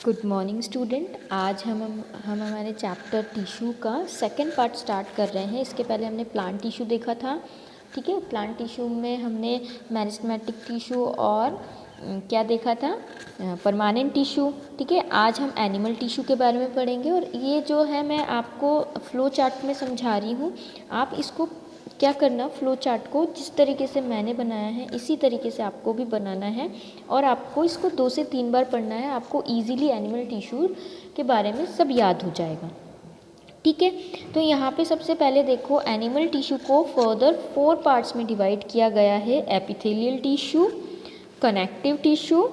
Good morning student. आज हम हमारे चैप्टर टिश्यू का सेकंड पार्ट स्टार्ट कर रहे हैं। इसके पहले हमने प्लांट टिश्यू देखा था। ठीक है, प्लांट टिश्यू में हमने मेरिस्टेमेटिक टिश्यू और क्या देखा था, परमानेंट टिश्यू। ठीक है, आज हम एनिमल टिश्यू के बारे में पढ़ेंगे। और ये जो है मैं आपको फ्लो चार्ट में समझा रही हूँ, आप इसको क्या करना, फ्लो चार्ट को जिस तरीके से मैंने बनाया है इसी तरीके से आपको भी बनाना है और आपको इसको 2 से 3 बार पढ़ना है। आपको इजीली एनिमल टिश्यू के बारे में सब याद हो जाएगा। ठीक है, तो यहाँ पे सबसे पहले देखो, एनिमल टिश्यू को फर्दर 4 पार्ट्स में डिवाइड किया गया है। Epithelial tissue, connective tissue,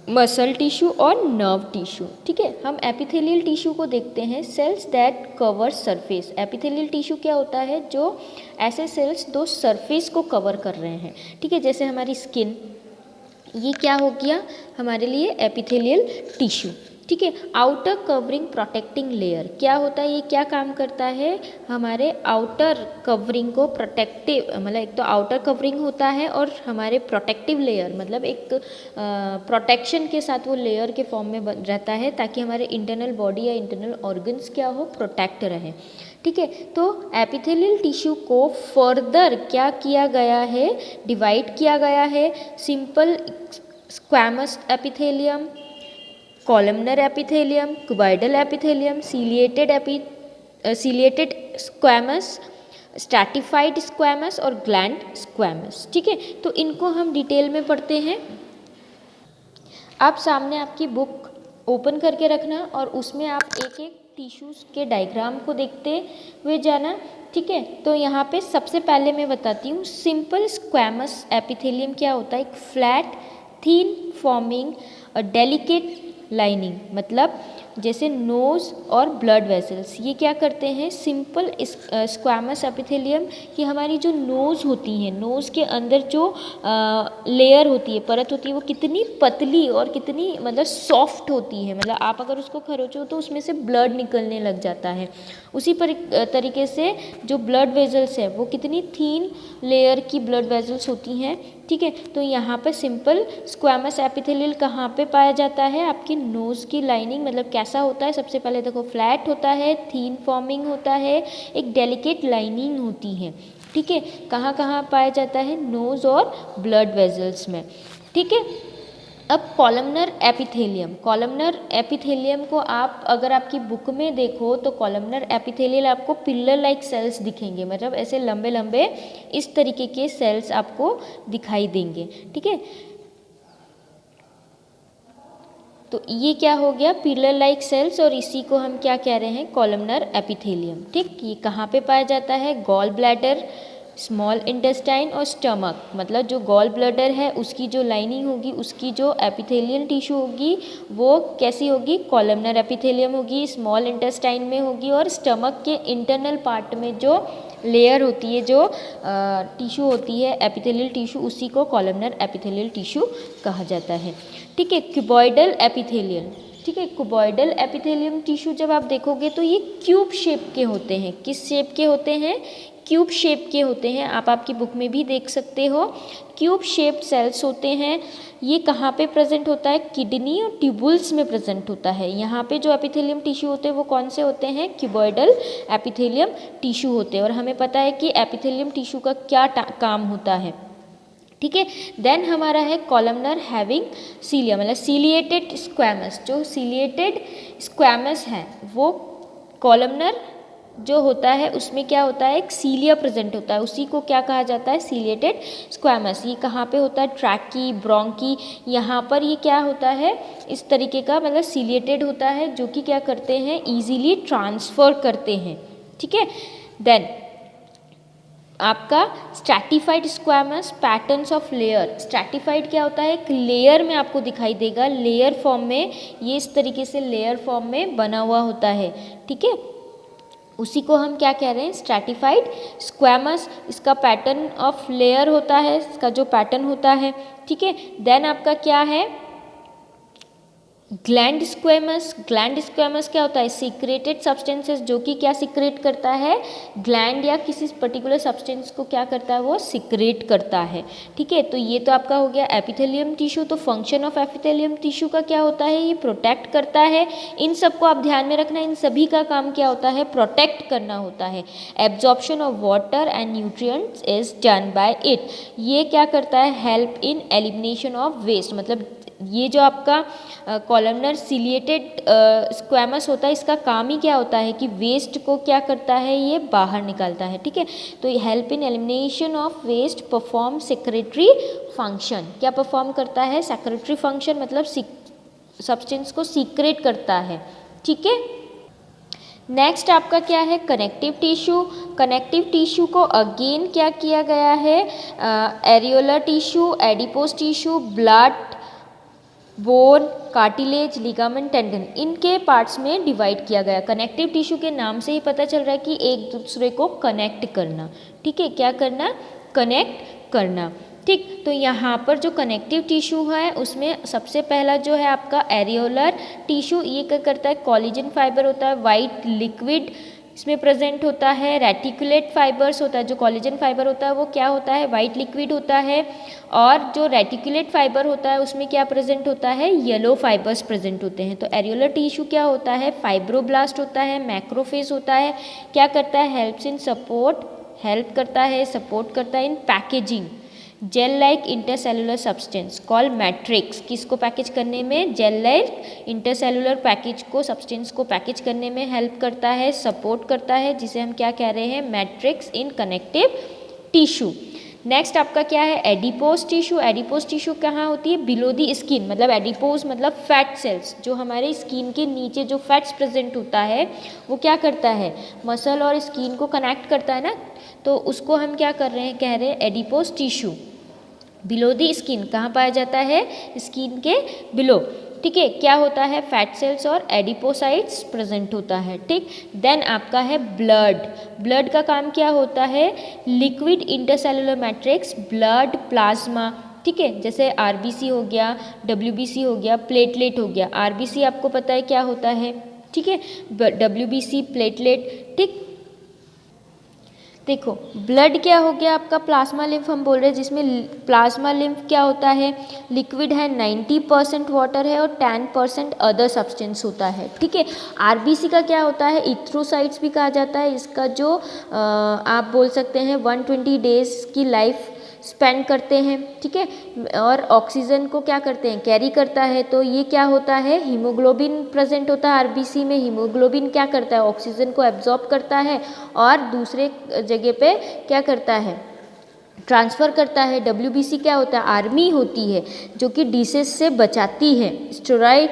muscle tissue और नर्व टिश्यू। ठीक है, हम एपिथेलियल टिश्यू को देखते हैं। Cells that cover surface. Epithelial tissue क्या होता है, जो ऐसे सेल्स दो सरफेस को कवर कर रहे हैं। ठीक है, जैसे हमारी स्किन, ये क्या हो गया हमारे लिए एपिथेलियल टिश्यू। ठीक है, आउटर कवरिंग प्रोटेक्टिंग लेयर क्या होता है, ये क्या काम करता है, हमारे आउटर कवरिंग को प्रोटेक्टिव, मतलब एक तो आउटर कवरिंग होता है और हमारे प्रोटेक्टिव लेयर, मतलब एक प्रोटेक्शन के साथ वो लेयर के फॉर्म में रहता है ताकि हमारे इंटरनल बॉडी या इंटरनल ऑर्गन्स क्या हो, प्रोटेक्ट रहे। ठीक है, तो एपिथेलियल टिश्यू को फर्दर क्या किया गया है, डिवाइड किया गया है। Simple squamous epithelium, columnar epithelium, cuboidal epithelium, ciliated squamous, stratified squamous और ग्लैंड स्क्वैमस। ठीक है, तो इनको हम डिटेल में पढ़ते हैं। आप सामने आपकी बुक ओपन करके रखना और उसमें आप एक एक टिश्यूज़ के डायग्राम को देखते हुए जाना। ठीक है, तो यहाँ पे सबसे पहले मैं बताती हूँ, सिंपल स्क्वैमस एपिथेलियम क्या होता है, एक flat thin forming delicate lining, मतलब जैसे नोज़ और ब्लड वेसल्स, ये क्या करते हैं, सिंपल स्क्वैमस एपिथेलियम की हमारी जो नोज़ होती है, नोज़ के अंदर जो लेयर होती है, परत होती है, वो कितनी पतली और कितनी मतलब सॉफ्ट होती है, मतलब आप अगर उसको खरोचो तो उसमें से ब्लड निकलने लग जाता है। उसी तरीके से जो ब्लड वेजल्स है वो कितनी थीन लेयर की ब्लड वेजल्स होती हैं। ठीक है, तो यहाँ पर सिंपल स्क्वैमस एपिथेलियल कहाँ पे पाया जाता है, आपकी नोज़ की लाइनिंग, मतलब कैसा होता है, सबसे पहले देखो फ्लैट होता है, थीन फॉर्मिंग होता है, एक डेलिकेट लाइनिंग होती है। ठीक है, कहाँ कहाँ पाया जाता है, नोज़ और ब्लड वेजल्स में। ठीक है, अब कॉलमनर एपिथेलियम, कॉलमनर एपिथेलियम को आप अगर आपकी बुक में देखो तो कॉलमनर एपिथेलियल आपको पिलर लाइक सेल्स दिखेंगे, मतलब ऐसे लंबे लंबे इस तरीके के सेल्स आपको दिखाई देंगे। ठीक है, तो ये क्या हो गया, पिलर लाइक सेल्स, और इसी को हम क्या कह रहे हैं, कॉलमनर एपिथेलियम। ठीक, ये कहाँ पे पाया जाता है, गॉल ब्लैडर, स्मॉल इंटेस्टाइन और स्टमक, मतलब जो गॉल ब्लैडर है उसकी जो लाइनिंग होगी, उसकी जो एपिथेलियल टिश्यू होगी वो कैसी होगी, कॉलमनर एपिथेलियम होगी, स्मॉल इंटेस्टाइन में होगी, और स्टमक के इंटरनल पार्ट में जो लेयर होती है, जो टिश्यू होती है एपिथेलियल टिश्यू, उसी को कॉलमनर एपिथेलियल टिश्यू कहा जाता है। ठीक है, क्यूबॉइडल एपिथेलियल। ठीक है, क्यूबॉइडल एपिथेलियम टिश्यू जब आप देखोगे तो ये क्यूब शेप के होते हैं। किस शेप के होते हैं, क्यूब शेप के होते हैं। आप आपकी बुक में भी देख सकते हो, क्यूब शेप्ड सेल्स होते हैं। ये कहाँ पे प्रेजेंट होता है, किडनी और ट्यूबुल्स में प्रेजेंट होता है। यहाँ पे जो एपिथेलियम टिश्यू होते हैं वो कौन से होते हैं, क्यूबॉइडल एपिथेलियम टिश्यू होते हैं। और हमें पता है कि एपिथेलियम टिश्यू का क्या काम होता है। ठीक है, देन हमारा है कॉलमनर हैविंग सीलिया, मतलब सीलिएटेड स्क्वैमस। जो सीलिएटेड स्क्वैमस है वो कॉलमनर जो होता है उसमें क्या होता है, एक सीलिया प्रेजेंट होता है, उसी को क्या कहा जाता है, सीलिएटेड स्क्वैमस। ये कहाँ पे होता है, ट्रैकी, ब्रोंकी, यहाँ पर ये क्या होता है, इस तरीके का, मतलब सीलिएटेड होता है, जो कि क्या करते हैं, ईजीली ट्रांसफ़र करते हैं। ठीक है, देन आपका stratified squamous, patterns of layer. Stratified क्या होता है, एक लेयर में आपको दिखाई देगा, लेयर फॉर्म में, ये इस तरीके से लेयर फॉर्म में बना हुआ होता है। ठीक है, उसी को हम क्या कह रहे हैं, स्ट्रैटिफाइड स्क्वैमस। इसका पैटर्न ऑफ लेयर होता है, इसका जो पैटर्न होता है। ठीक है, देन आपका क्या है, ग्लैंड स्क्वेमस क्या होता है? सीक्रेटेड सब्सटेंसेस, जो कि क्या सीक्रेट करता है? ग्लैंड या किसी पर्टिकुलर सब्सटेंस को क्या करता है? वो सीक्रेट करता है। ठीक है, तो ये तो आपका हो गया एपिथेलियम टिश्यू। तो फंक्शन ऑफ एपिथेलियम टिश्यू का क्या होता है? ये प्रोटेक्ट करता है। इन सबको आप ध्यान में रखना, इन सभी का काम क्या होता है? प्रोटेक्ट करना होता है। Absorption of water and nutrients is done by it. ये क्या करता है? Help in elimination of waste. मतलब ये जो आपका कॉलमनर सिलिएटेड स्क्वेमस होता है, इसका काम ही क्या होता है कि वेस्ट को क्या करता है? ये बाहर निकालता है। ठीक है, तो ये help in elimination of waste, perform secretory function. क्या परफॉर्म करता है? सेक्रेटरी फंक्शन, मतलब सब्सटेंस को सीक्रेट करता है। ठीक है, नेक्स्ट आपका क्या है? Connective tissue. कनेक्टिव टिश्यू को अगेन क्या किया गया है? Areolar tissue, adipose tissue, blood, bone, cartilage, ligament, tendon, इनके पार्ट्स में डिवाइड किया गया। कनेक्टिव टिश्यू के नाम से ही पता चल रहा है कि एक दूसरे को कनेक्ट करना। ठीक है, क्या करना? कनेक्ट करना। ठीक, तो यहाँ पर जो कनेक्टिव टिश्यू है उसमें सबसे पहला जो है आपका एरियोलर टिश्यू, ये क्या करता है? कोलेजन फाइबर होता है, वाइट लिक्विड इसमें प्रेजेंट होता है। रेटिकुलेट फाइबर्स होता है, जो कोलेजन फाइबर होता है वो क्या होता है? वाइट लिक्विड होता है। और जो रेटिकुलेट फाइबर होता है उसमें क्या प्रेजेंट होता है? येलो फाइबर्स प्रेजेंट होते हैं। तो एरियोलर टिश्यू क्या होता है? फाइब्रोब्लास्ट होता है, मैक्रोफेज होता है। क्या करता है? हेल्प्स इन सपोर्ट, हेल्प करता है, सपोर्ट करता है इन packaging gel like intercellular substance call matrix. किसको पैकेज करने में? जेल लाइक इंटरसेलुलर पैकेज को, सब्सटेंस को पैकेज करने में हेल्प करता है, सपोर्ट करता है, जिसे हम क्या कह रहे हैं? Matrix in connective tissue. Next आपका क्या है? Adipose tissue. एडिपोज टिश्यू कहाँ होती है? Below the skin. मतलब एडिपोज मतलब फैट सेल्स, जो हमारे स्किन के नीचे जो फैट्स प्रेजेंट होता है वो क्या करता है? मसल और स्किन को कनेक्ट करता है ना, तो उसको हम क्या कर रहे हैं? कह रहे हैं adipose tissue. Below the skin कहाँ पाया जाता है? स्किन के बिलो। ठीक है, क्या होता है? फैट सेल्स और एडिपोसाइट्स प्रेजेंट होता है। ठीक, देन आपका है ब्लड। ब्लड का काम क्या होता है? Liquid intercellular matrix, blood, plasma. ठीक है, जैसे आरबीसी हो गया, डब्ल्यूबीसी हो गया, प्लेटलेट हो गया। आरबीसी आपको पता है क्या होता है? ठीक है, डब्ल्यूबीसी, प्लेटलेट। ठीक, देखो ब्लड क्या हो गया आपका? प्लाज्मा लिम्फ हम बोल रहे हैं, जिसमें प्लाज्मा लिम्फ क्या होता है? लिक्विड है, 90% वाटर है और 10% अदर सब्सटेंस होता है। ठीक है, आरबीसी का क्या होता है? इथ्रोसाइट्स भी कहा जाता है। इसका जो आप बोल सकते हैं 120 डेज की लाइफ स्पेंड करते हैं। ठीक है, और ऑक्सीजन को क्या करते हैं? कैरी करता है। तो ये क्या होता है? हीमोग्लोबिन प्रेजेंट होता है आरबीसी में। हीमोग्लोबिन क्या करता है? ऑक्सीजन को एब्जॉर्ब करता है और दूसरे जगह पे क्या करता है? ट्रांसफ़र करता है। डब्ल्यूबीसी क्या होता है? आर्मी होती है जो कि डिसीज से बचाती है। स्टेरॉइड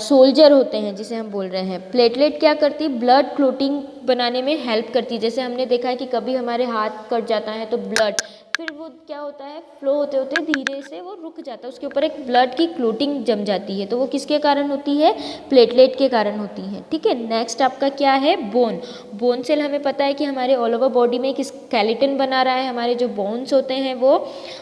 सोल्जर होते हैं जिसे हम बोल रहे हैं। प्लेटलेट क्या करती है? ब्लड क्लोटिंग बनाने में हेल्प करती है। जैसे हमने देखा है कि कभी हमारे हाथ कट जाता है तो ब्लड, फिर वो क्या होता है? फ्लो होते होते धीरे से वो रुक जाता है, उसके ऊपर एक ब्लड की क्लोटिंग जम जाती है। तो वो किसके कारण होती है? प्लेटलेट के कारण होती है। ठीक है, नेक्स्ट आपका क्या है? बोन। बोन सेल हमें पता है कि हमारे ऑल ओवर बॉडी में एक स्केलेटन बना रहा है। हमारे जो बोन्स होते हैं वो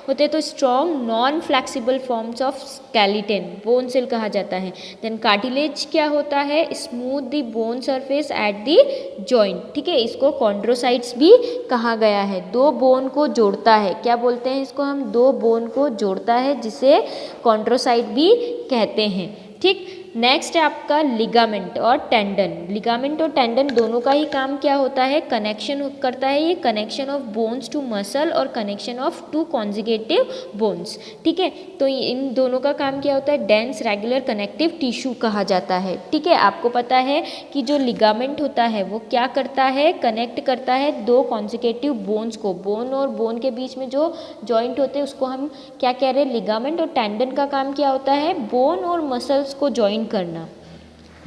होते हैं तो strong non flexible forms of skeleton, bone cell कहा जाता है। देन कार्टिलेज क्या होता है? Smooth the bone surface at the joint. ठीक है, इसको कॉन्ड्रोसाइट्स भी कहा गया है। दो बोन को जोड़ता है, क्या बोलते हैं इसको हम? दो बोन को जोड़ता है, जिसे कॉन्ड्रोसाइट भी कहते हैं। ठीक, नेक्स्ट है आपका लिगामेंट और टेंडन। लिगामेंट और टेंडन दोनों का ही काम क्या होता है? कनेक्शन करता है। ये connection of bones to muscle और connection of to conjugative bones. ठीक है, तो इन दोनों का काम क्या होता है? डेंस रेगुलर कनेक्टिव टिश्यू कहा जाता है। ठीक है, आपको पता है कि जो लिगामेंट होता है वो क्या करता है? कनेक्ट करता है दो कॉन्जिगेटिव बोन्स को। बोन और बोन के बीच में जो जॉइंट होते हैं उसको हम क्या कह रहे हैं? लिगामेंट। और टेंडन का काम क्या होता है? बोन और मसल्स को जॉइंट करना।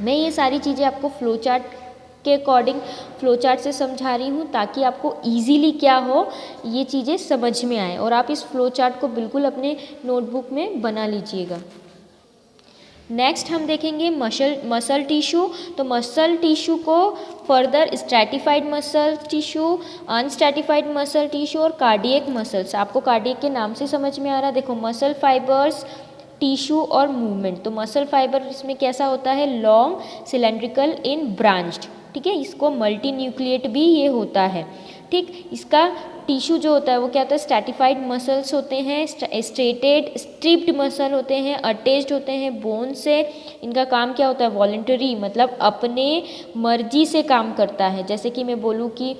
मैं ये सारी चीज़ें आपको फ्लो चार्ट के अकॉर्डिंग फ्लो चार्ट से समझा रही हूँ, ताकि आपको इजीली क्या हो, ये चीज़ें समझ में आए। और आप इस फ्लो चार्ट को बिल्कुल अपने नोटबुक में बना लीजिएगा। नेक्स्ट हम देखेंगे मसल टिश्यू। तो मसल टिश्यू को further stratified muscle tissue, unstratified muscle tissue और कार्डियक मसल्स। आपको कार्डियक के नाम से समझ में आ रहा है। देखो मसल फाइबर्स टिश्यू और मूवमेंट। तो मसल फाइबर इसमें कैसा होता है, लॉन्ग, सिलेंड्रिकल, इन ब्रांच्ड, ठीक है। इसको मल्टी न्यूक्लिएट भी ये होता है, ठीक। इसका टिश्यू जो होता है वो क्या होता है, स्ट्रैटिफाइड मसल्स होते हैं, स्ट्रेटेड स्ट्रिप्ड मसल होते हैं, अटैच्ड होते हैं बोन से। इनका काम क्या होता है, वॉलंटरी, मतलब अपने मर्जी से काम करता है। जैसे कि मैं बोलूँ कि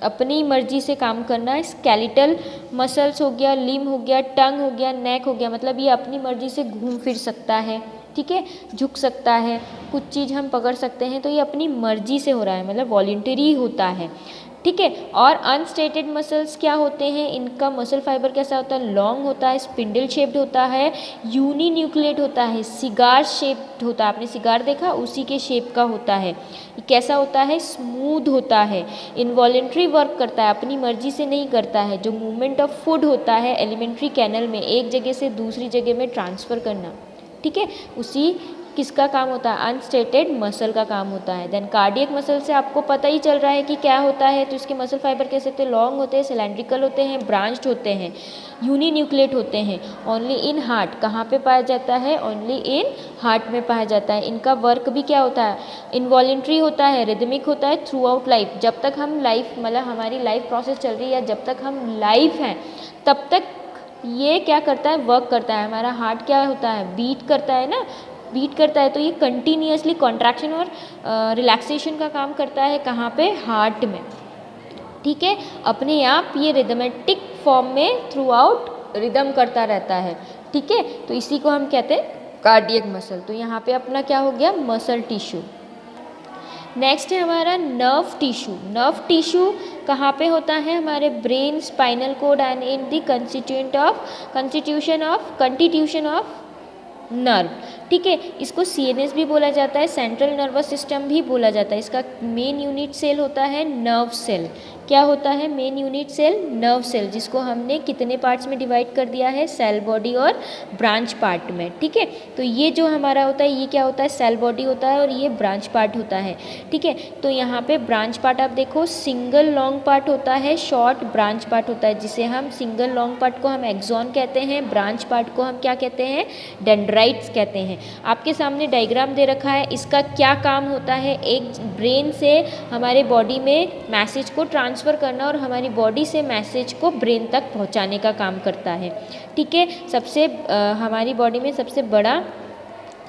अपनी मर्जी से काम करना, स्केलेटल मसल्स हो गया, लिम्ब हो गया, टंग हो गया, नेक हो गया, मतलब ये अपनी मर्जी से घूम फिर सकता है, ठीक है, झुक सकता है, कुछ चीज़ हम पकड़ सकते हैं, तो ये अपनी मर्जी से हो रहा है, मतलब वॉलंटरी होता है, ठीक है। और अनस्टेटेड मसल्स क्या होते हैं, इनका मसल फाइबर कैसा होता है, लॉन्ग होता है, स्पिंडल शेप्ड होता है, यूनी न्यूक्लिएट होता है, सिगार शेप्ड होता है, आपने सिगार देखा उसी के शेप का होता है। ये कैसा होता है, स्मूथ होता है, इनवॉलेंट्री वर्क करता है, अपनी मर्जी से नहीं करता है। जो मूवमेंट ऑफ फूड होता है एलिमेंट्री कैनल में, एक जगह से दूसरी जगह में ट्रांसफ़र करना, ठीक है, उसी किसका काम होता है, अनस्टेटेड मसल का काम होता है। देन कार्डियक मसल से आपको पता ही चल रहा है कि क्या होता है, तो इसके मसल फाइबर कह सकते हैं लॉन्ग होते हैं, सिलेंड्रिकल होते हैं, ब्रांच्ड होते हैं, यूनी न्यूक्लिएट होते हैं। ओनली इन हार्ट, कहाँ पे पाया जाता है, ओनली इन हार्ट में पाया जाता है। इनका वर्क भी क्या होता है, इनवॉलेंट्री होता है, रिदमिक होता है थ्रू आउट लाइफ। जब तक हम लाइफ, मतलब हमारी लाइफ प्रोसेस चल रही है, जब तक हम लाइफ हैं तब तक ये क्या करता है, वर्क करता है। हमारा हार्ट क्या होता है, बीट करता है ना, बीट करता है, तो ये कंटिन्यूअसली कॉन्ट्रैक्शन और रिलैक्सेशन का काम करता है, कहाँ पे, हार्ट में, ठीक है। अपने आप ये रिदमेटिक फॉर्म में थ्रू आउट रिदम करता रहता है, ठीक है। तो इसी को हम कहते हैं कार्डियक मसल। तो यहाँ पे अपना क्या हो गया, मसल टिश्यू। नेक्स्ट है हमारा नर्व टिश्यू। नर्व टिश्यू कहाँ पे होता है, हमारे brain, spinal cord and in the constitution of nerve, ठीक है। इसको सीएनएस भी बोला जाता है, सेंट्रल नर्वस सिस्टम भी बोला जाता है। इसका मेन यूनिट सेल होता है नर्व सेल। क्या होता है, main unit cell nerve cell, जिसको हमने कितने पार्ट्स में डिवाइड कर दिया है, सेल बॉडी और ब्रांच पार्ट में, ठीक है। तो ये जो हमारा होता है, ये क्या होता है, सेल बॉडी होता है और ये ब्रांच पार्ट होता है, ठीक है। तो यहाँ पे ब्रांच पार्ट आप देखो, सिंगल लॉन्ग पार्ट होता है, शॉर्ट ब्रांच पार्ट होता है, जिसे हम सिंगल लॉन्ग पार्ट को हम एक्सॉन कहते हैं, ब्रांच पार्ट को हम क्या कहते हैं, डेंड्राइट्स कहते हैं। आपके सामने डायग्राम दे रखा है, इसका क्या काम होता है, एक ब्रेन से हमारे बॉडी में मैसेज को ट्रांसफ़र करना और हमारी बॉडी से मैसेज को ब्रेन तक पहुंचाने का काम करता है, ठीक है। हमारी बॉडी में सबसे बड़ा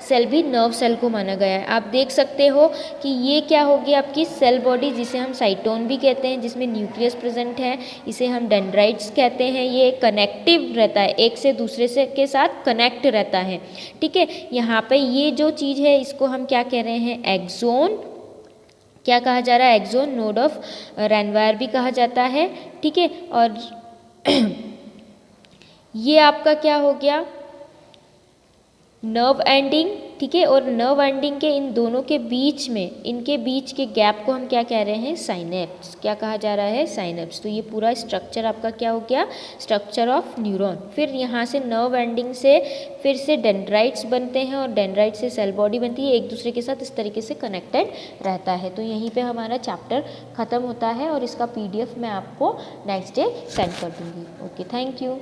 सेल भी नर्व सेल को माना गया है। आप देख सकते हो कि ये क्या होगी, आपकी सेल बॉडी, जिसे हम साइटोन भी कहते हैं, जिसमें न्यूक्लियस प्रेजेंट है, इसे हम डेंड्राइट्स कहते हैं। ये कनेक्टिव रहता है, एक से दूसरे से के साथ कनेक्ट रहता है, ठीक है। यहाँ पे ये जो चीज़ है, इसको हम क्या कह रहे हैं, एक्सोन, क्या कहा जा रहा है, एक्सोन, नोड ऑफ रैनवायर भी कहा जाता है, ठीक है। और ये आपका क्या हो गया, नर्व एंडिंग, ठीक है। और नर्व एंडिंग के इन दोनों के बीच में, इनके बीच के गैप को हम क्या कह रहे हैं, साइनेप्स। क्या कहा जा रहा है, साइनेप्स। तो ये पूरा स्ट्रक्चर आपका क्या हो गया, स्ट्रक्चर ऑफ न्यूरॉन। फिर यहाँ से नर्व एंडिंग से फिर से डेंड्राइट्स बनते हैं और डेंड्राइट से सेल बॉडी बनती है, एक दूसरे के साथ इस तरीके से कनेक्टेड रहता है। तो यहीं पर हमारा चैप्टर ख़त्म होता है और इसका PDF मैं आपको नेक्स्ट डे सेंड कर दूँगी। Okay, thank you.